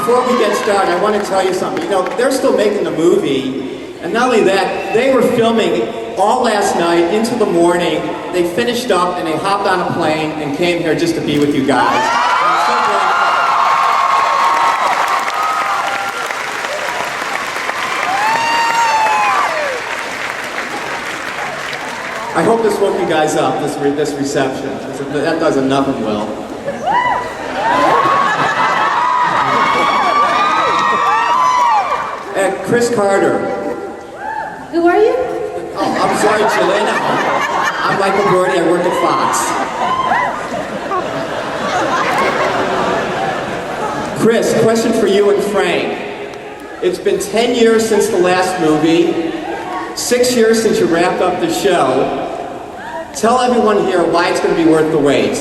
before we get started, I want to tell you something. You know, they're still making the movie, and not only that, they were filming all last night into the morning. They finished up and they hopped on a plane and came here just to be with you guys. I'm so grateful. I hope this woke you guys up, this reception. That doesn't nothing well. Chris Carter. Who are you? Oh, I'm sorry, Jelena. I'm Michael Gordy, I work at Fox. Chris, question for you and Frank. It's been 10 years since the last movie, 6 years since you wrapped up the show. Tell everyone here why it's going to be worth the wait.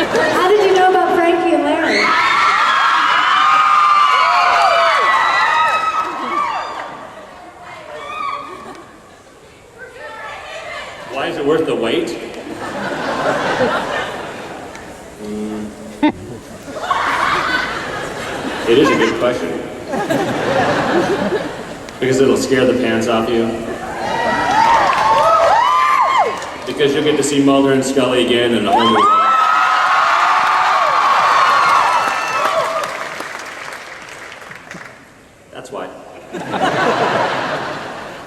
How did you know about Frankie and Larry? Why is it worth the wait? It is a good question. Because it'll scare the pants off you. Because you'll get to see Mulder and Scully again in a whole new way. That's why.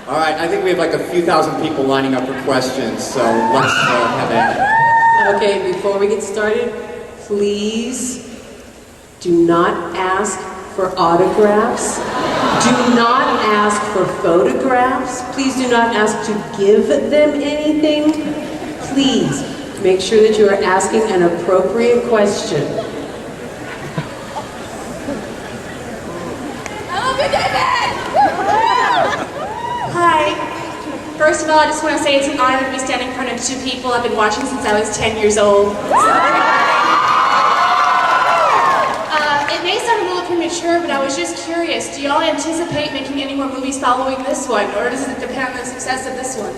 All right, I think we have like a few thousand people lining up for questions, so let's have at it. Okay, before we get started, please do not ask for autographs. Do not ask for photographs. Please do not ask to give them anything. Please make sure that you are asking an appropriate question. Hi. First of all, I just want to say it's an honor to be standing in front of two people I've been watching since I was 10 years old. It may sound a little premature, but I was just curious. Do y'all anticipate making any more movies following this one, or does it depend on the success of this one?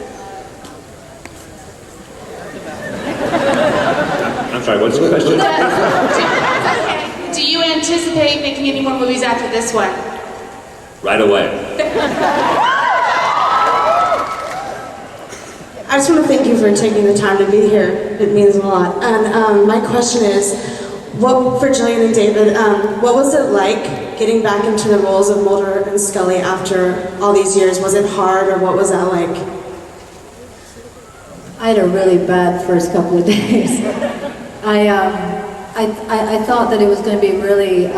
I'm sorry, what's the question? Okay. Do you anticipate making any more movies after this one? Right away. I just want to thank you for taking the time to be here. It means a lot. And my question is, for Jillian and David, what was it like getting back into the roles of Mulder and Scully after all these years? Was it hard, or what was that like? I had a really bad first couple of days. I thought that it was going to be really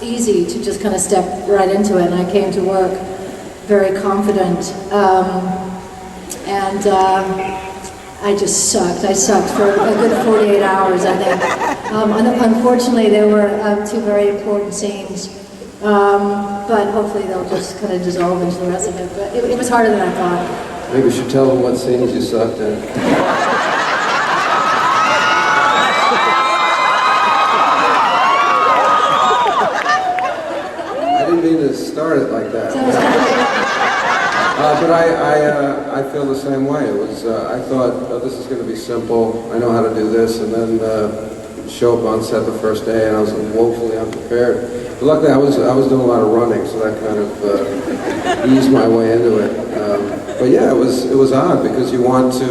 easy to just kind of step right into it, and I came to work very confident. I just sucked. I sucked for a good 48 hours, I think. Unfortunately, there were two very important scenes, but hopefully they'll just kind of dissolve into the rest of it. But it was harder than I thought. Maybe we should tell them what scenes you sucked in. I didn't mean to start it like that. But I feel the same way. It was I thought, oh, this is going to be simple. I know how to do this, and then show up on set the first day, and I was woefully unprepared. But luckily, I was doing a lot of running, so that kind of eased my way into it. But yeah, it was odd because you want to,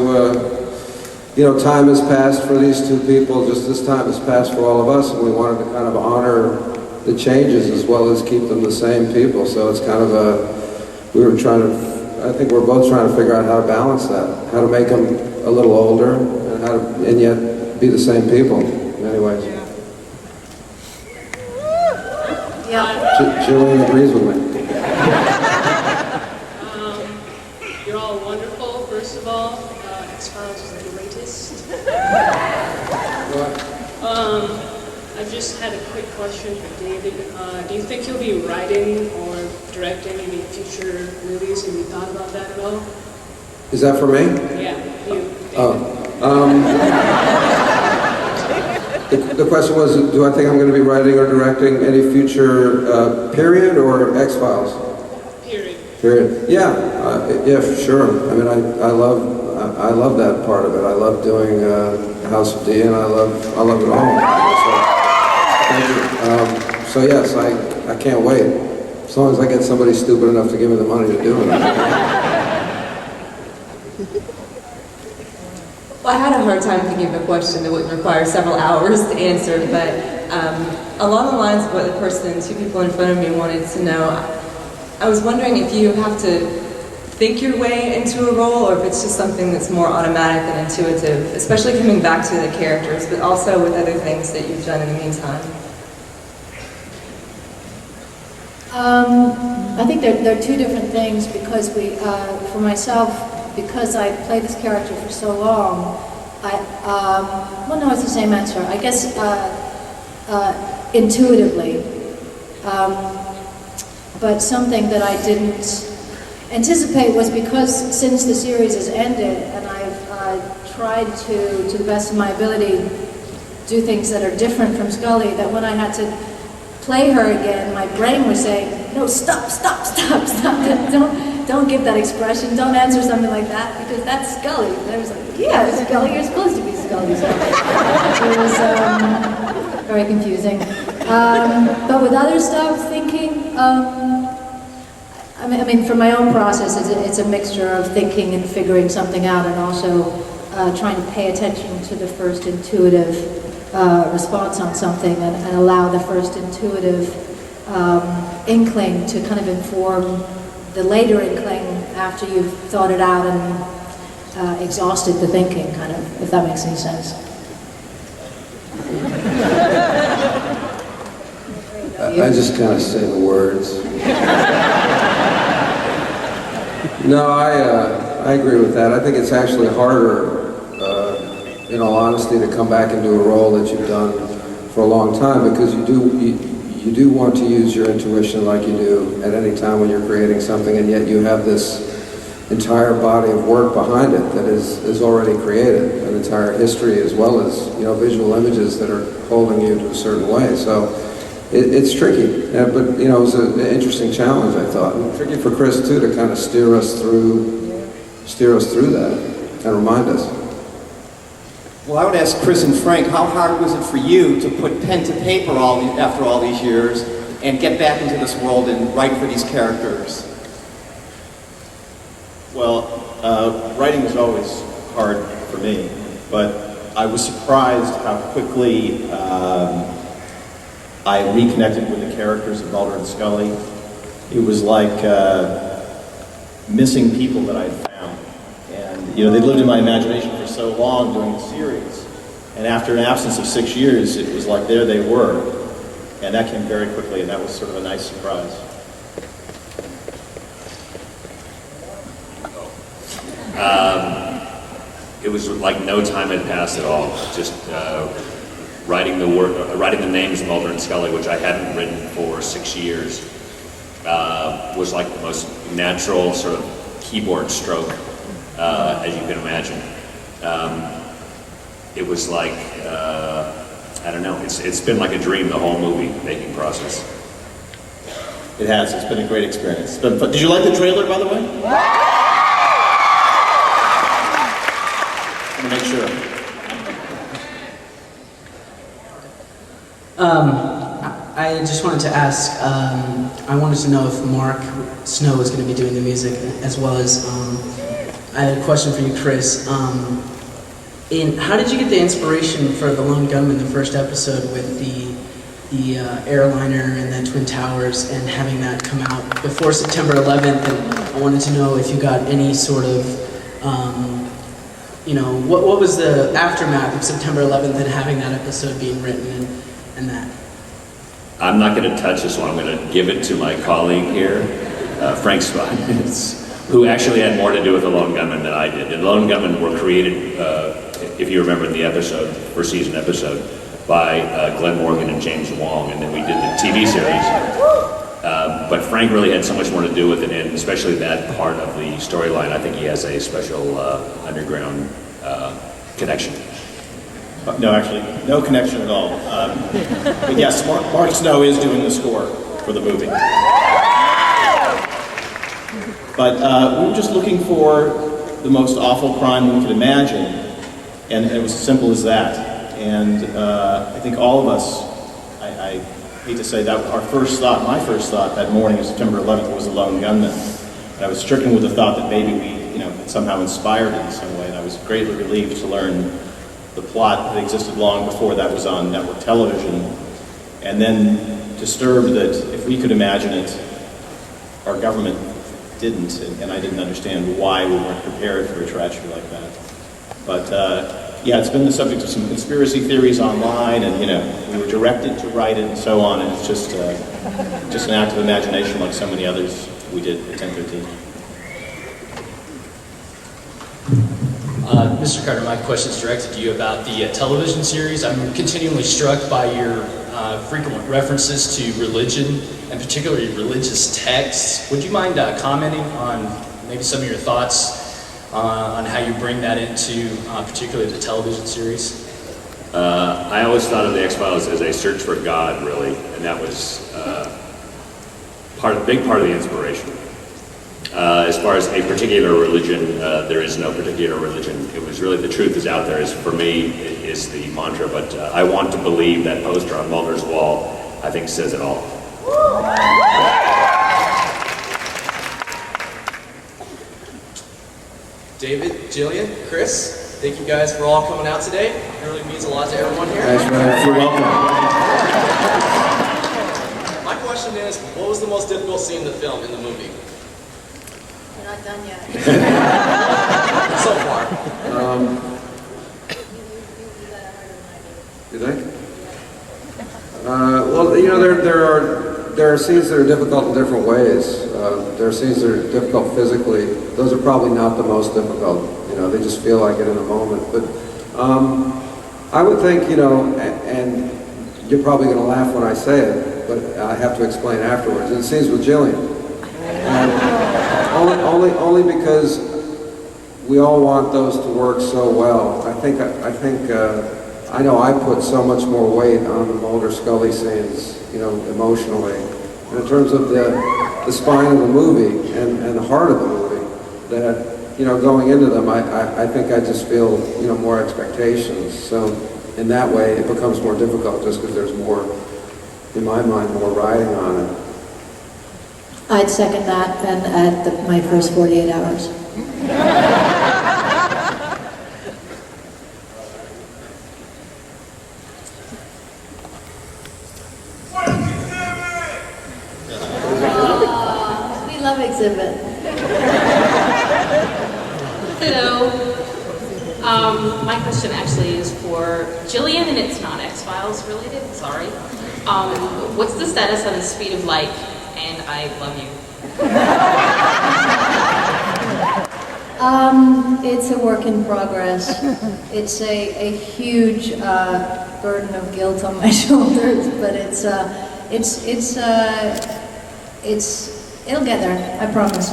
time has passed for these two people. Just this time has passed for all of us, and we wanted to kind of honor the changes as well as keep them the same people. So it's kind of I think we're both trying to figure out how to balance that, how to make them a little older, and yet be the same people in many ways. Yeah. Jillian agrees with me. You're all wonderful, first of all. X-Files is the greatest. I just had a quick question for David. Do you think you'll be writing or directing any future movies? Have you thought about that at all? Is that for me? Yeah, you. The question was, do I think I'm going to be writing or directing any future period or X-Files? Period. Period. Yeah, yeah, sure. I mean, I love I love that part of it. I love doing House of D, and I love it all. So yes, I can't wait. As long as I get somebody stupid enough to give me the money to do it. Well, I had a hard time thinking of a question that would require several hours to answer, but along the lines of what the two people in front of me wanted to know, I was wondering if you have to think your way into a role, or if it's just something that's more automatic and intuitive, especially coming back to the characters, but also with other things that you've done in the meantime. I think there are two different things, because for myself, because I played this character for so long, well, no, it's the same answer. I guess intuitively, but something that I didn't anticipate was because since the series has ended and I've tried to the best of my ability, do things that are different from Scully, that when I had to play her again, my brain was saying, no, stop, don't give that expression, don't answer something like that, because that's Scully. And I was like, yeah, Scully, you're supposed to be Scully. It was very confusing. But with other stuff, thinking, I mean, for my own process, it's a mixture of thinking and figuring something out, and also trying to pay attention to the first intuitive response on something, and allow the first intuitive inkling to kind of inform the later inkling after you've thought it out and exhausted the thinking, kind of, if that makes any sense. I just kind of say the words. No, I agree with that. I think it's actually harder, in all honesty, to come back and do a role that you've done for a long time, because you do want to use your intuition like you do at any time when you're creating something, and yet you have this entire body of work behind it that is already created, an entire history, as well as visual images that are holding you to a certain way. So it's tricky, but it was an interesting challenge, I thought, and tricky for Chris too, to kind of steer us through that and remind us. Well, I would ask Chris and Frank, how hard was it for you to put pen to paper after all these years and get back into this world and write for these characters? Well, writing was always hard for me, but I was surprised how quickly I reconnected with the characters of Mulder and Scully. It was like missing people that I had found. And, they lived in my imagination for so long doing the series. And after an absence of 6 years, it was like there they were. And that came very quickly, and that was sort of a nice surprise. It was like no time had passed at all. Just writing the names of Mulder and Scully, which I hadn't written for 6 years, was like the most natural sort of keyboard stroke, as you can imagine. It was like, I don't know, it's been like a dream, the whole movie making process. It has. It's been a great experience. It's been fun. Did you like the trailer, by the way? I'm gonna make sure. I just wanted to ask, I wanted to know if Mark Snow was going to be doing the music, as well as, I had a question for you, Chris. How did you get the inspiration for the Lone Gunman, the first episode, with the airliner and the Twin Towers, and having that come out before September 11th? And I wanted to know if you got any sort of, what was the aftermath of September 11th and having that episode being written and that? I'm not going to touch this one. I'm going to give it to my colleague here, Frank Spot, who actually had more to do with the Lone Gunman than I did. The Lone Gunman were created, if you remember in the episode, first season episode, by Glenn Morgan and James Wong, and then we did the TV series. But Frank really had so much more to do with it, and especially that part of the storyline. I think he has a special underground connection. No, actually, no connection at all. But yes, Mark Snow is doing the score for the movie. But we were just looking for the most awful crime we could imagine, and it was as simple as that. And I think all of us, I hate to say that, my first thought that morning of September 11th was a lone gunman. And I was stricken with the thought that maybe we, had somehow inspired it in some way, and I was greatly relieved to learn the plot that existed long before that was on network television, and then disturbed that if we could imagine it, our government didn't, and I didn't understand why we weren't prepared for a tragedy like that. But yeah, it's been the subject of some conspiracy theories online, and we were directed to write it and so on, and it's just an act of imagination like so many others we did at 10:13. Mr. Carter, my question is directed to you about the television series. I'm continually struck by your frequent references to religion, and particularly religious texts. Would you mind commenting on maybe some of your thoughts on how you bring that into particularly the television series? I always thought of the X-Files as a search for God, really, and that was a big part of the inspiration. As far as a particular religion, there is no particular religion. It was really the truth is out there. For me, is the mantra. But I want to believe that poster on Mulder's wall, I think, says it all. David, Jillian, Chris, thank you guys for all coming out today. It really means a lot to everyone here. You're welcome. My question is, what was the most difficult scene to film in the movie? We're not done yet. So far. You think? Well, there are scenes that are difficult in different ways. There are scenes that are difficult physically. Those are probably not the most difficult. They just feel like it in the moment. But I would think, and you're probably going to laugh when I say it, but I have to explain afterwards. And scenes with Jillian. Only because we all want those to work so well. I know I put so much more weight on the Mulder Scully scenes, emotionally. And in terms of the spine of the movie and the heart of the movie, that, going into them, I think I just feel, more expectations. So in that way, it becomes more difficult just because there's more, in my mind, more riding on it. I'd second that and add my first 48 hours. We love Exhibit. Hello. My question actually is for Jillian, and it's not X-Files related, sorry. What's the status on the speed of light? And I love you. It's a work in progress. It's a huge burden of guilt on my shoulders, but it'll get there, I promise.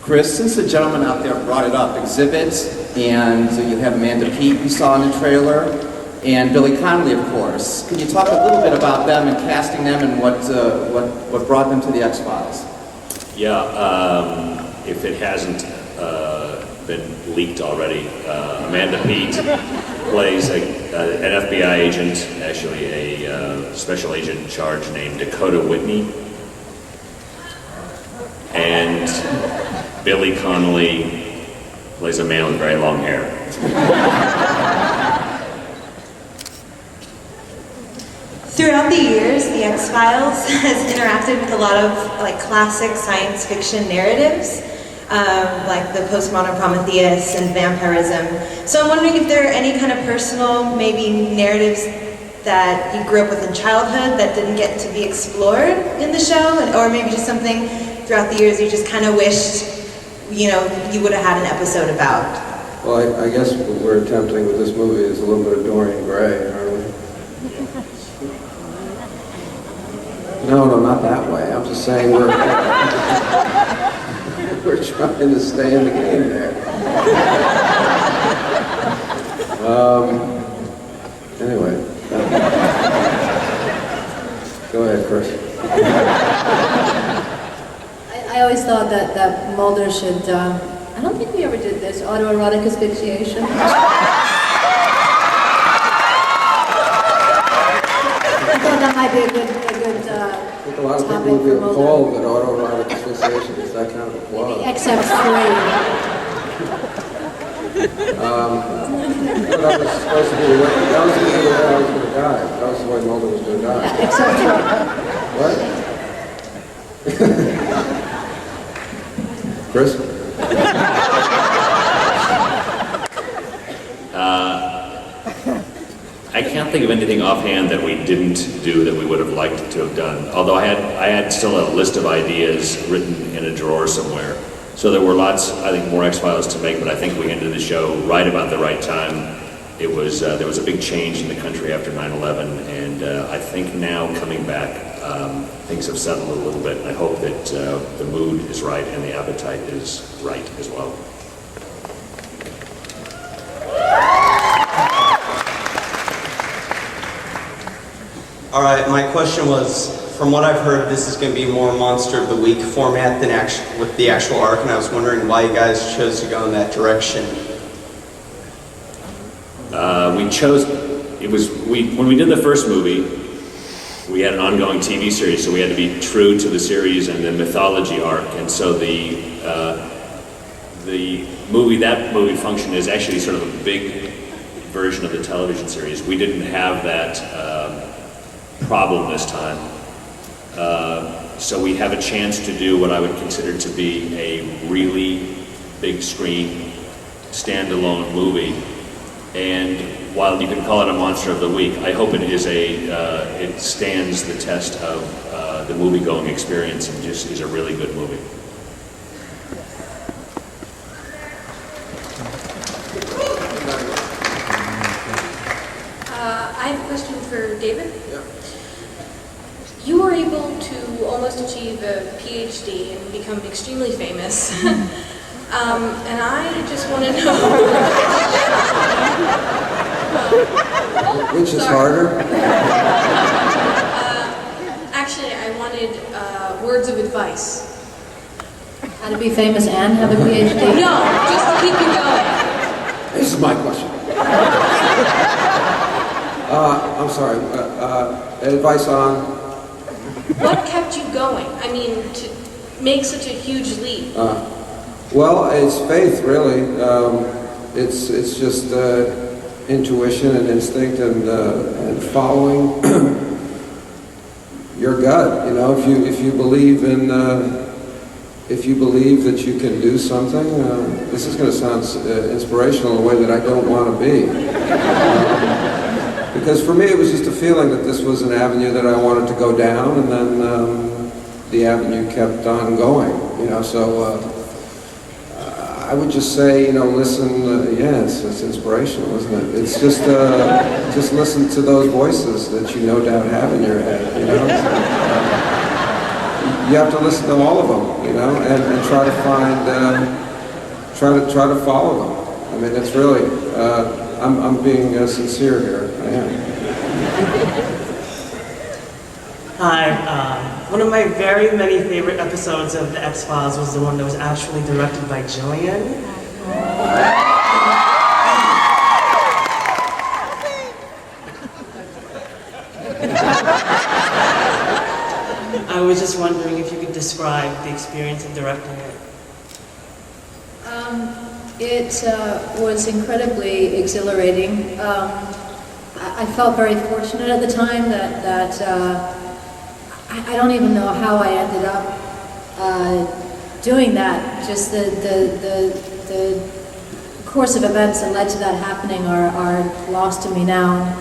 Chris, since the gentleman out there brought it up, Exhibit, and you have Amanda Peet you saw in the trailer, and Billy Connolly, of course. Can you talk a little bit about them and casting them and what brought them to the X-Files? Yeah, if it hasn't been leaked already, Amanda Peet plays an FBI agent, actually a special agent in charge named Dakota Whitney. And Billy Connolly plays a man with very long hair. Throughout the years, the X-Files has interacted with a lot of classic science fiction narratives, like the postmodern Prometheus and vampirism. So I'm wondering if there are any kind of personal, maybe narratives that you grew up with in childhood that didn't get to be explored in the show, or maybe just something throughout the years you just kind of wished, you would have had an episode about. Well, I guess what we're attempting with this movie is a little bit of Dorian Gray, aren't we? No, not that way. I'm just saying we're trying to stay in the game there. Anyway, go ahead, Chris. I always thought that Mulder should, I don't think we ever did this, autoerotic asphyxiation. I thought that might be a good I think a lot of people would be appalled that autoerotic asphyxiation is that kind of applause. except three. But I was supposed to be the way, that was the way I was going to die. That was the way Mulder was going to die. Except What? Chris? I can't think of anything offhand that we didn't do that we would have liked to have done. Although I had still a list of ideas written in a drawer somewhere. So there were lots, I think, more X-Files to make, but I think we ended the show right about the right time. It was, there was a big change in the country after 9/11, and I think now coming back, things have settled a little bit, and I hope that the mood is right and the appetite is right as well. All right, my question was, from what I've heard, this is going to be more Monster of the Week format than with the actual arc, and I was wondering why you guys chose to go in that direction. We chose, when we did the first movie, we had an ongoing TV series, so we had to be true to the series and the mythology arc, and so the that movie function is actually sort of a big version of the television series. We didn't have that problem this time. So we have a chance to do what I would consider to be a really big screen, standalone movie. And while you can call it a Monster of the Week, I hope it is it stands the test of the movie-going experience and just is a really good movie. I have a question for David. Yeah. You were able to almost achieve a PhD and become extremely famous. And I just want to know... Which is harder? Actually, I wanted words of advice. How to be famous and have a PhD? No, just to keep you going. This is my question. I'm sorry. Advice on? What kept you going? I mean, to make such a huge leap. Well, it's faith, really. It's just intuition and instinct and following your gut. You know, if you believe in if you believe that you can do something, this is going to sound inspirational in a way that I don't want to be. Because for me, it was just a feeling that this was an avenue that I wanted to go down, and then the avenue kept on going. You know, so I would just say, you know, listen. Yeah, it's inspirational, isn't it? It's just listen to those voices that you no doubt have in your head. You know, you have to listen to all of them. You know, and try to find, try to follow them. I mean, it's really. I'm being sincere here. I am. Hi. One of my very many favorite episodes of The X-Files was the one that was actually directed by Jillian. I was just wondering if you could describe the experience of directing it. It was incredibly exhilarating. I felt very fortunate at the time that I don't even know how I ended up doing that. Just the course of events that led to that happening are lost to me now.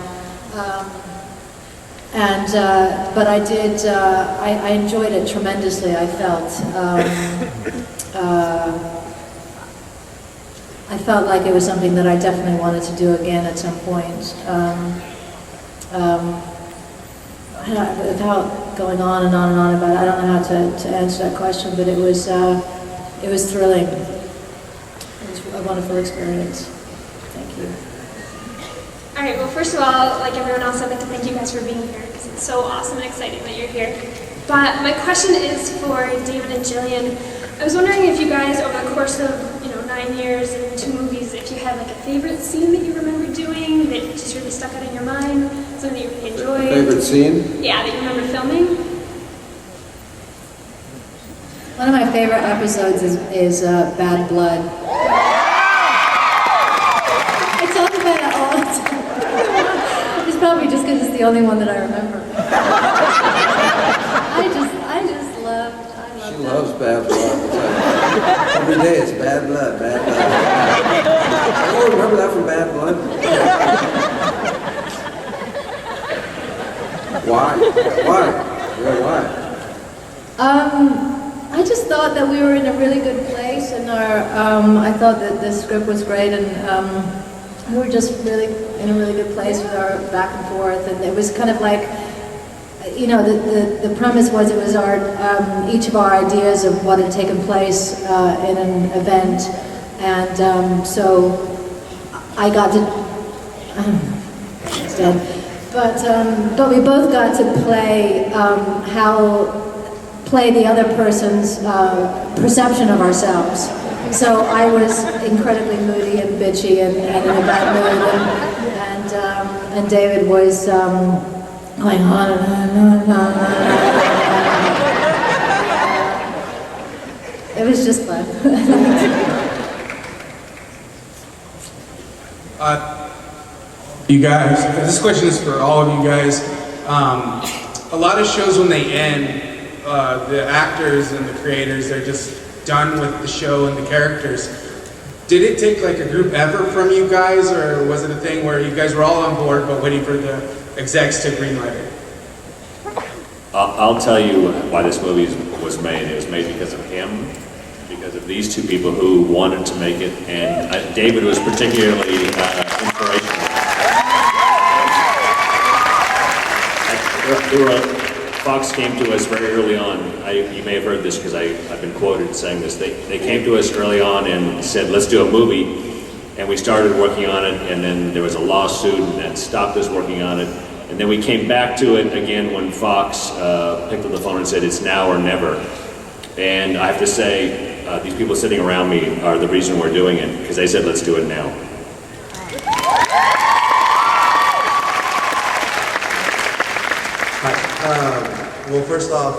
But I did. I enjoyed it tremendously. I felt. I felt like it was something that I definitely wanted to do again at some point. Without going on and on and on about it, I don't know how to answer that question, but it was thrilling. It was a wonderful experience. Thank you. All right, well, first of all, like everyone else, I'd like to thank you guys for being here, because it's so awesome and exciting that you're here. But my question is for David and Jillian. I was wondering if you guys, over the course of 9 years and 2 movies, if you had like a favorite scene that you remember doing that just really stuck out in your mind, something that you really enjoyed. Favorite scene? Yeah, that you remember filming. One of my favorite episodes is Bad Blood. I talk about it all the time. It's probably just because it's the only one that I remember. She loves Bad Blood. Every day it's Bad Blood, Bad Blood. Oh, remember that from Bad Blood? Why? Why? Yeah, why? I just thought that we were in a really good place, and I thought that the script was great, and we were just really in a really good place with our back and forth, and it was kind of like, the premise was it was each of our ideas of what had taken place in an event, and so I got to, it's dead, but we both got to play the other person's perception of ourselves. So I was incredibly moody and bitchy and in a bad mood, and David was going on and on and on. It was just fun. You guys, this question is for all of you guys. A lot of shows, when they end, the actors and the creators, they're just done with the show and the characters. Did it take like a group effort from you guys, or was it a thing where you guys were all on board but waiting for the execs to greenlight it? I'll tell you why this movie was made. It was made because of him, because of these two people who wanted to make it, and David was particularly inspirational. Fox came to us very early on. You may have heard this because I've been quoted saying this. They came to us early on and said, let's do a movie. And we started working on it, and then there was a lawsuit and that stopped us working on it. And then we came back to it again when Fox picked up the phone and said, it's now or never. And I have to say, these people sitting around me are the reason we're doing it, because they said, let's do it now. Well, first off,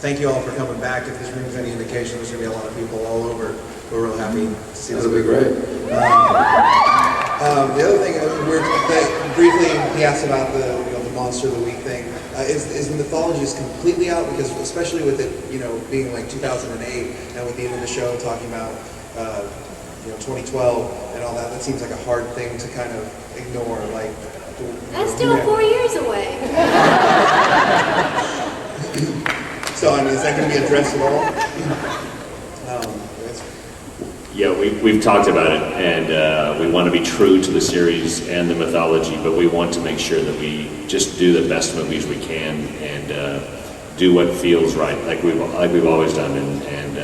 thank you all for coming back. If this room's any indication, there's going to be a lot of people all over. We're real happy to see this. That'll be great. The other thing, briefly, he asked about the Monster of the Week thing. Is the mythology just completely out? Because especially with it, being like 2008, and with the end of the show talking about 2012 and all that, that seems like a hard thing to kind of ignore. Like, That's still 4 years away. So, is that going to be addressed at all? Yeah, we've talked about it, and we want to be true to the series and the mythology, but we want to make sure that we just do the best movies we can and do what feels right, like we've always done. And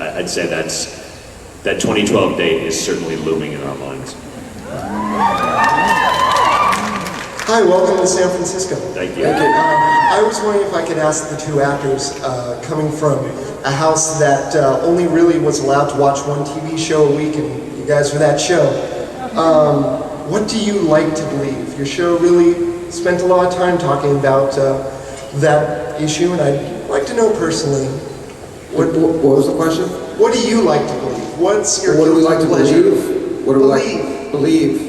I'd say that 2012 date is certainly looming in our minds. Hi, welcome to San Francisco. Thank you. I was wondering if I could ask the two actors, coming from a house that only really was allowed to watch one TV show a week, and you guys were that show. What do you like to believe? Your show really spent a lot of time talking about that issue, and I'd like to know personally. What was the question? What do you like to believe? What's your What do we like to pleasure? believe? What do we like believe?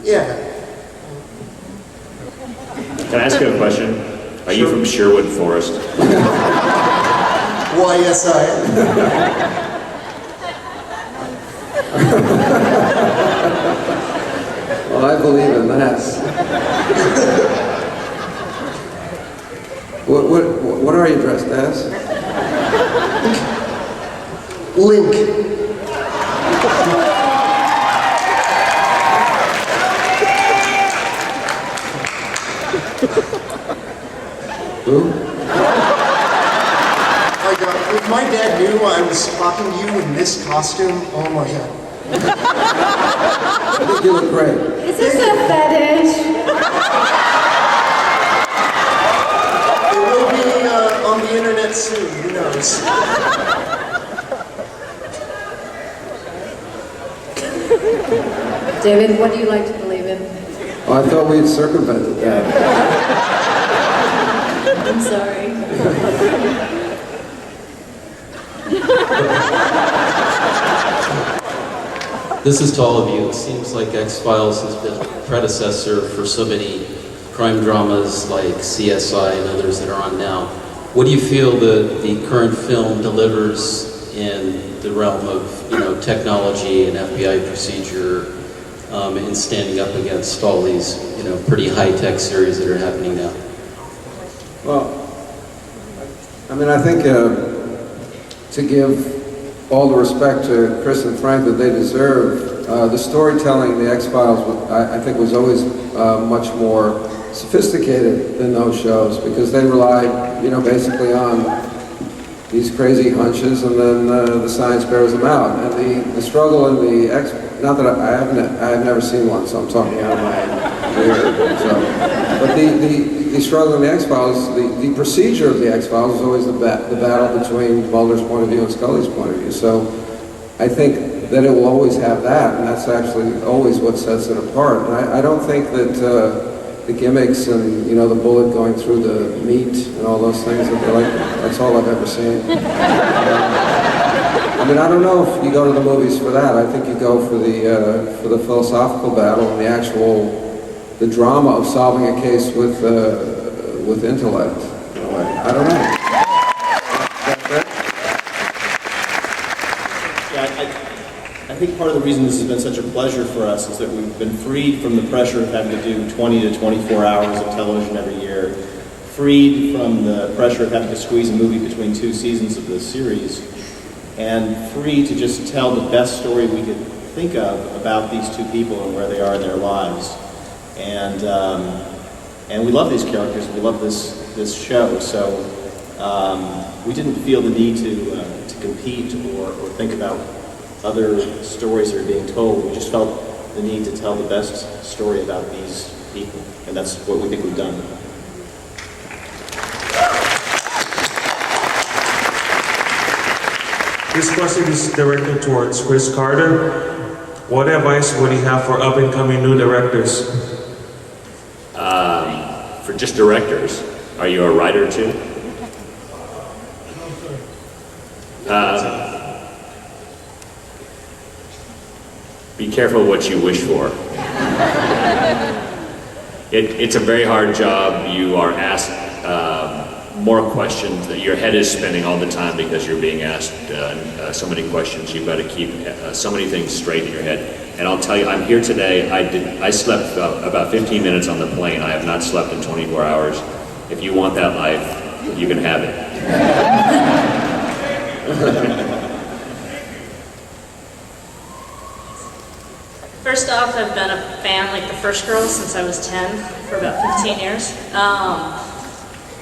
Yeah. Can I ask you a question? Are you from Sherwood Forest? Why, yes, I am. Well, I believe in that. What are you dressed as? Link. Who? If my dad knew I was talking to you in this costume, oh my god. I think you look great. Is this a fetish? It will be on the internet soon. knows? David, what do you like to believe in? Oh, I thought we had circumvented that. I'm sorry. This is to all of you. It seems like X-Files has been a predecessor for so many crime dramas like CSI and others that are on now. What do you feel the current film delivers in the realm of, technology and FBI procedure, in standing up against all these, pretty high-tech series that are happening now? Well, I mean, I think to give all the respect to Chris and Frank that they deserve, the storytelling, the X-Files, I think was always much more sophisticated than those shows because they relied, basically on these crazy hunches and then the science bears them out. And the struggle in the not that I've never seen one, so I'm talking out of my ear. But the struggle in the X-Files, the procedure of the X-Files is always the battle between Mulder's point of view and Scully's point of view. So I think that it will always have that, and that's actually always what sets it apart. And I don't think that the gimmicks and the bullet going through the meat and all those things that's all I've ever seen. I mean, I don't know if you go to the movies for that. I think you go for the philosophical battle and the drama of solving a case with intellect. In a way. I don't know. I think part of the reason this has been such a pleasure for us is that we've been freed from the pressure of having to do 20 to 24 hours of television every year, freed from the pressure of having to squeeze a movie between 2 seasons of this series, and free to just tell the best story we could think of about these 2 people and where they are in their lives. And we love these characters, we love this show, so we didn't feel the need to compete or think about other stories that are being told. We just felt the need to tell the best story about these people, and that's what we think we've done. This question is directed towards Chris Carter. What advice would he have for up-and-coming new directors? For just directors, are you a writer too? Be careful what you wish for. It's a very hard job. You are asked more questions. Your head is spinning all the time because you're being asked so many questions. You've got to keep so many things straight in your head. And I'll tell you, I'm here today. I slept about 15 minutes on the plane. I have not slept in 24 hours. If you want that life, you can have it. First off, I've been a fan like the first girl since I was 10 for about 15 years.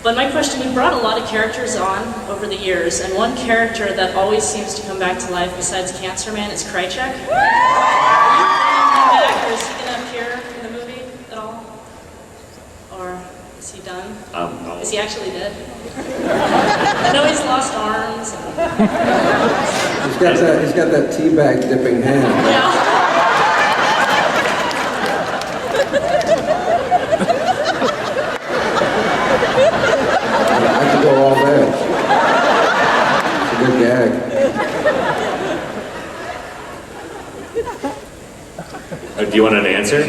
But my question, you brought a lot of characters on over the years, and one character that always seems to come back to life besides Cancer Man is Krychek. Are you bringing him back, or is he going to appear in the movie at all? Or is he done? Is he actually dead? I know he's lost arms. He's got that teabag dipping hand. Yeah. I could go all day. It's a good gag. Do you want an answer?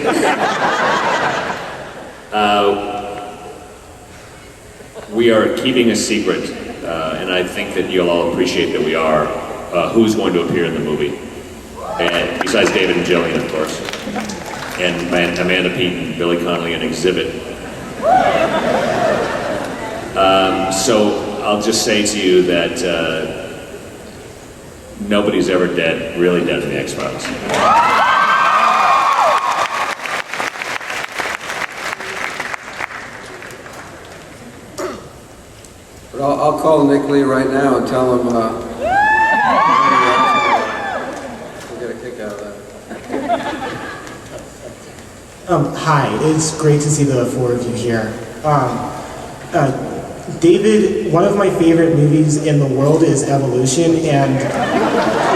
We are keeping a secret, and I think that you'll all appreciate that we are, who's going to appear in the movie. And besides David and Jillian, of course. And Amanda Peet, Billy Connolly, and Exhibit. So I'll just say to you that nobody's ever really dead in the X-Files. But I'll call Nick Lee right now and tell him we'll get a kick out of that. Hi, it's great to see the 4 of you here. David, one of my favorite movies in the world is Evolution, and,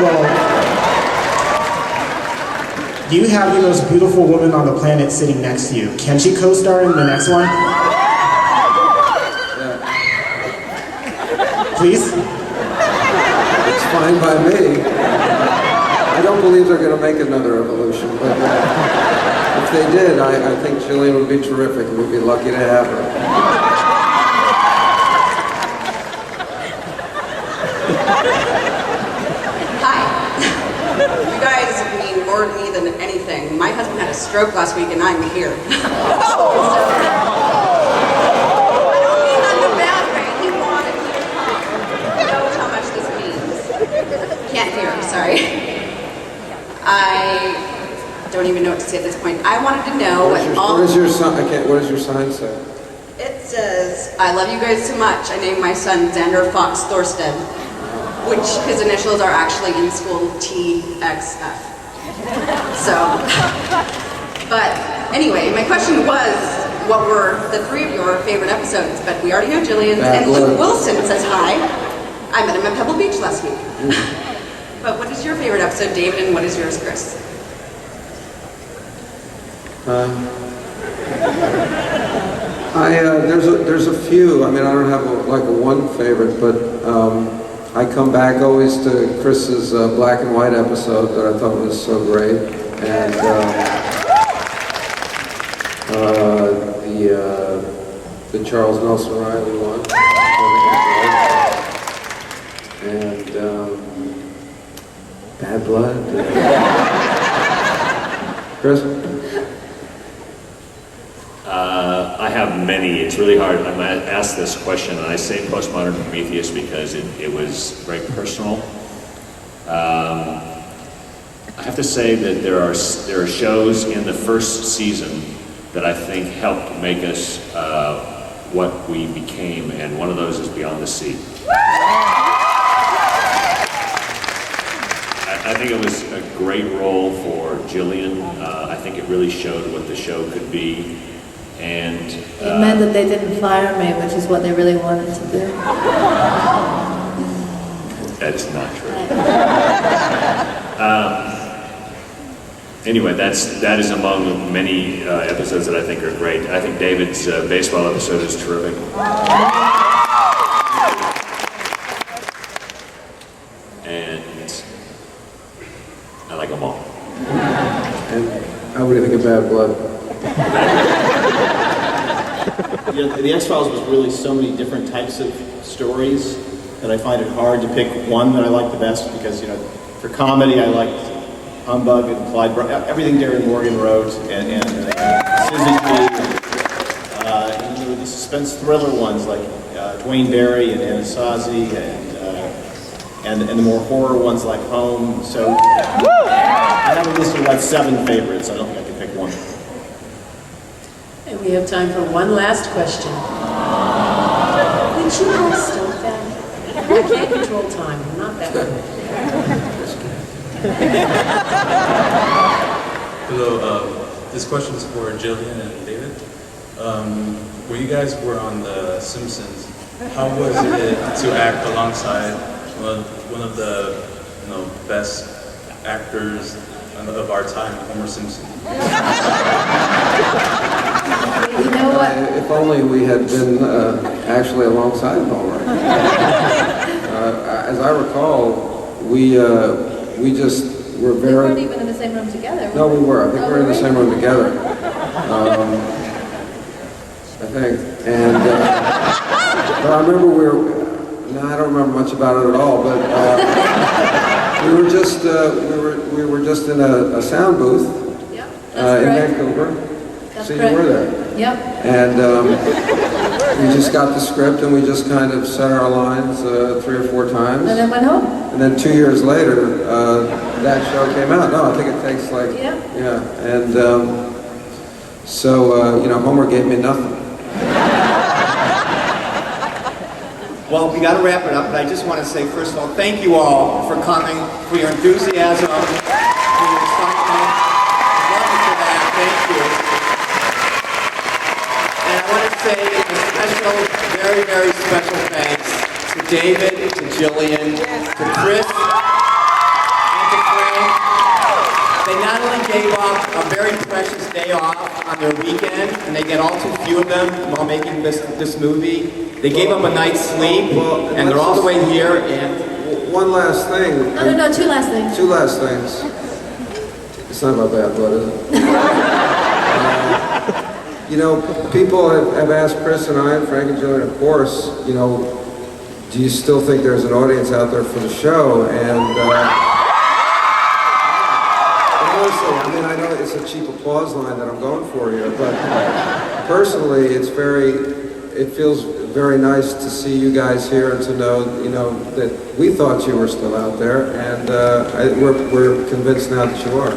well, you have the most beautiful woman on the planet sitting next to you. Can she co-star in the next one? Please? It's fine by me. I don't believe they're going to make another Evolution, but if they did, I think Jillian would be terrific, and we'd be lucky to have her. Hi. You guys mean more to me than anything. My husband had a stroke last week and I'm here. I don't mean that in a bad way. He wanted me to come. He knows how much this means. Can't hear, sorry. I don't even know what to say at this point. I wanted to know what does your sign? What does your sign say? It says, I love you guys so much. I named my son Xander Fox Thorstead, which his initials are actually in school TXF. So, but anyway, my question was, what were the three of your favorite episodes? But we already know Jillian's, and Luke Wilson says hi. I met him at Pebble Beach last week. But what is your favorite episode, David, and what is yours, Chris? There's a few. I mean, I don't have a one favorite, but I come back always to Chris's black and white episode that I thought was so great, and the Charles Nelson Riley one, and Bad Blood. Chris? I have many. It's really hard. I'm asked this question, and I say Postmodern Prometheus because it was very personal. I have to say that there are shows in the first season that I think helped make us what we became, and one of those is Beyond the Sea. I think it was a great role for Jillian. I think it really showed what the show could be. And It meant that they didn't fire me, which is what they really wanted to do. That's not true. Anyway, that is among many episodes that I think are great. I think David's baseball episode is terrific. And I like them all. And what do you think of Bad Blood? The X-Files was really so many different types of stories that I find it hard to pick one that I like the best because, for comedy I liked Humbug and Clyde, everything Darren Morgan wrote, and Syzygy, and there were the suspense thriller ones like Dwayne Barry and Anasazi, and the more horror ones like Home. So I have a list of about 7 favorites. I don't think I can pick one. And we have time for one last question. Would you all stop that? I can't control time. I'm not that good. Hello, this question is for Jillian and David. When you guys were on The Simpsons, how was it to act alongside one of the best actors of our time, Homer Simpson? You know what? If only we had been actually alongside Homer. As I recall, we just were We very... weren't even in the same room together. No, we were. I think we were in the same room together. I think. And but I remember I don't remember much about it at all. But we were just in a sound booth in Vancouver. That's So you correct. were there. Yep. And we just got the script and we just kind of said our lines 3 or 4 times. And then went home. And then 2 years later, that show came out. No, I think it takes yeah. And Homer gave me nothing. Well, we got to wrap it up, but I just want to say, first of all, thank you all for coming, for your enthusiasm, for your excitement. Love you for that. Thank you. And I want to say a special, very, very special thanks to David, to Jillian, to Chris, and to Frank. They not only gave up a very precious day off on their weekend, and they get all too few of them while making this movie, they gave up a night's sleep, and they're all the way here, and... One last thing. No, two last things. Two last things. It's not my bad blood, is it? You know, people have asked Chris and I, and Frank and Jillian, of course, you know, do you still think there's an audience out there for the show? And honestly, I mean, I know it's a cheap applause line that I'm going for here, but personally, it feels very nice to see you guys here and to know, you know, that we thought you were still out there, and we're convinced now that you are.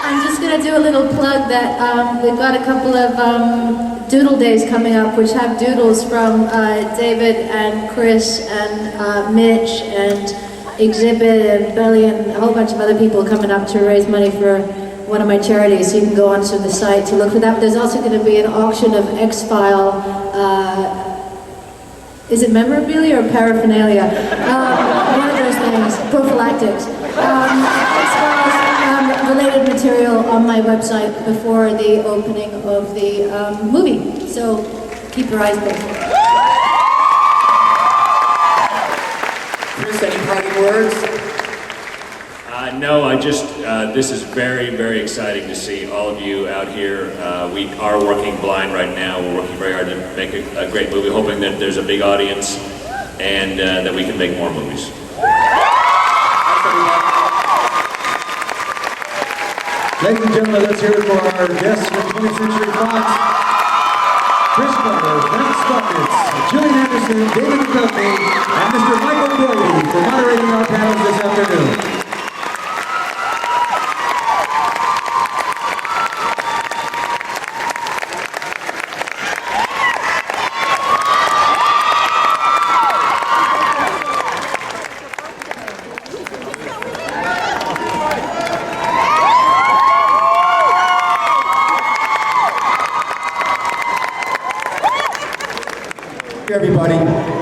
I'm just going to do a little plug that we've got a couple of doodle days coming up, which have doodles from David and Chris and Mitch and Exhibit and Belly and a whole bunch of other people coming up to raise money for one of my charities. So you can go onto the site to look for that. But there's also going to be an auction of X-File, is it memorabilia or paraphernalia? One of those things, prophylactics. X-Files related material on my website before the opening of the movie. So keep your eyes open. Chris, any parting words? No, I just, this is very, very exciting to see all of you out here. We are working blind right now. We're working very hard to make a great movie, hoping that there's a big audience and that we can make more movies. Ladies and gentlemen, let's hear it for our guests from 20th Century Fox. Chris Carter, Frank Sputnitz, Jillian Anderson, David Duchovny, and Mr. Michael Brody for moderating our panels this afternoon. Everybody.